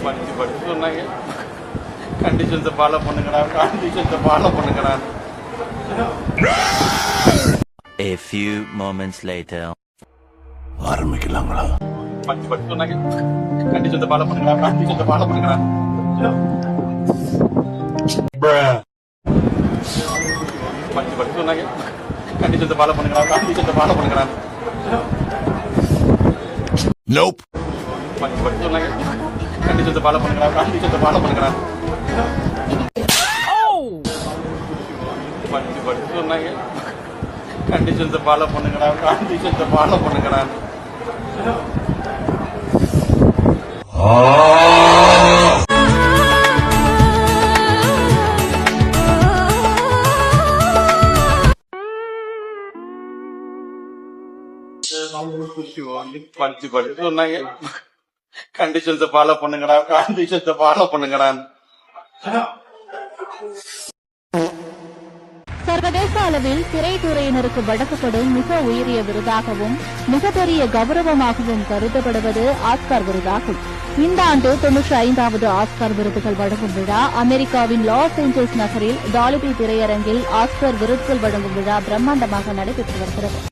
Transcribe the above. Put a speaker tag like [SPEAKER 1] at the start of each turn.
[SPEAKER 1] படிச்சு சொன்னாங்க. கண்டிஷன்ஸை ஃபாலோ பண்ணுங்கடா, கண்டிஷன்ஸை ஃபாலோ பண்ணுங்கடா.
[SPEAKER 2] A few moments later.
[SPEAKER 3] ஆரம்பிக்கலாங்களா?
[SPEAKER 1] படிச்சு சொன்னாங்க. கண்டிஷன்ஸை ஃபாலோ பண்ணுங்கடா, கண்டிஷன்ஸை ஃபாலோ பண்ணுங்கடா. படிச்சு சொன்னாங்க. கண்டிஷன்ஸை ஃபாலோ பண்ணுங்கடா, கண்டிஷன்ஸை ஃபாலோ பண்ணுங்கடா.
[SPEAKER 3] Nope.
[SPEAKER 1] படிச்சு சொன்னாங்க. கண்டிஷன்ஸை ஃபாலோ பண்ணுங்கடா, கண்டிஷன்ஸை ஃபாலோ பண்ணுங்கடா. படிச்சு சொன்னாங்க. கண்டிஷன்ஸை ஃபாலோ பண்ணுங்கடா, கண்டிஷன்ஸை ஃபாலோ பண்ணுங்கடா. படிச்சு சொன்னாங்க. கண்டிஷன்ஸை ஃபாலோ பண்ணுங்கடா, கண்டிஷன்ஸை ஃபாலோ பண்ணுங்கடா.
[SPEAKER 4] சர்வதேச அளவில் திரைத்துறையினருக்கு வழங்கப்படும் மிக உயரிய விருதாகவும் மிகப்பெரிய கௌரவமாகவும் கருதப்படுவது ஆஸ்கார் விருதாகும். இந்த ஆண்டு 95வது ஆஸ்கார் விருதுகள் வழங்கும் விழா அமெரிக்காவின் லாஸ் ஏஞ்சல்ஸ் நகரில் டால்பி திரையரங்கில் ஆஸ்கார் விருதுகள் வழங்கும் விழா பிரம்மாண்டமாக நடைபெற்று வருகிறது.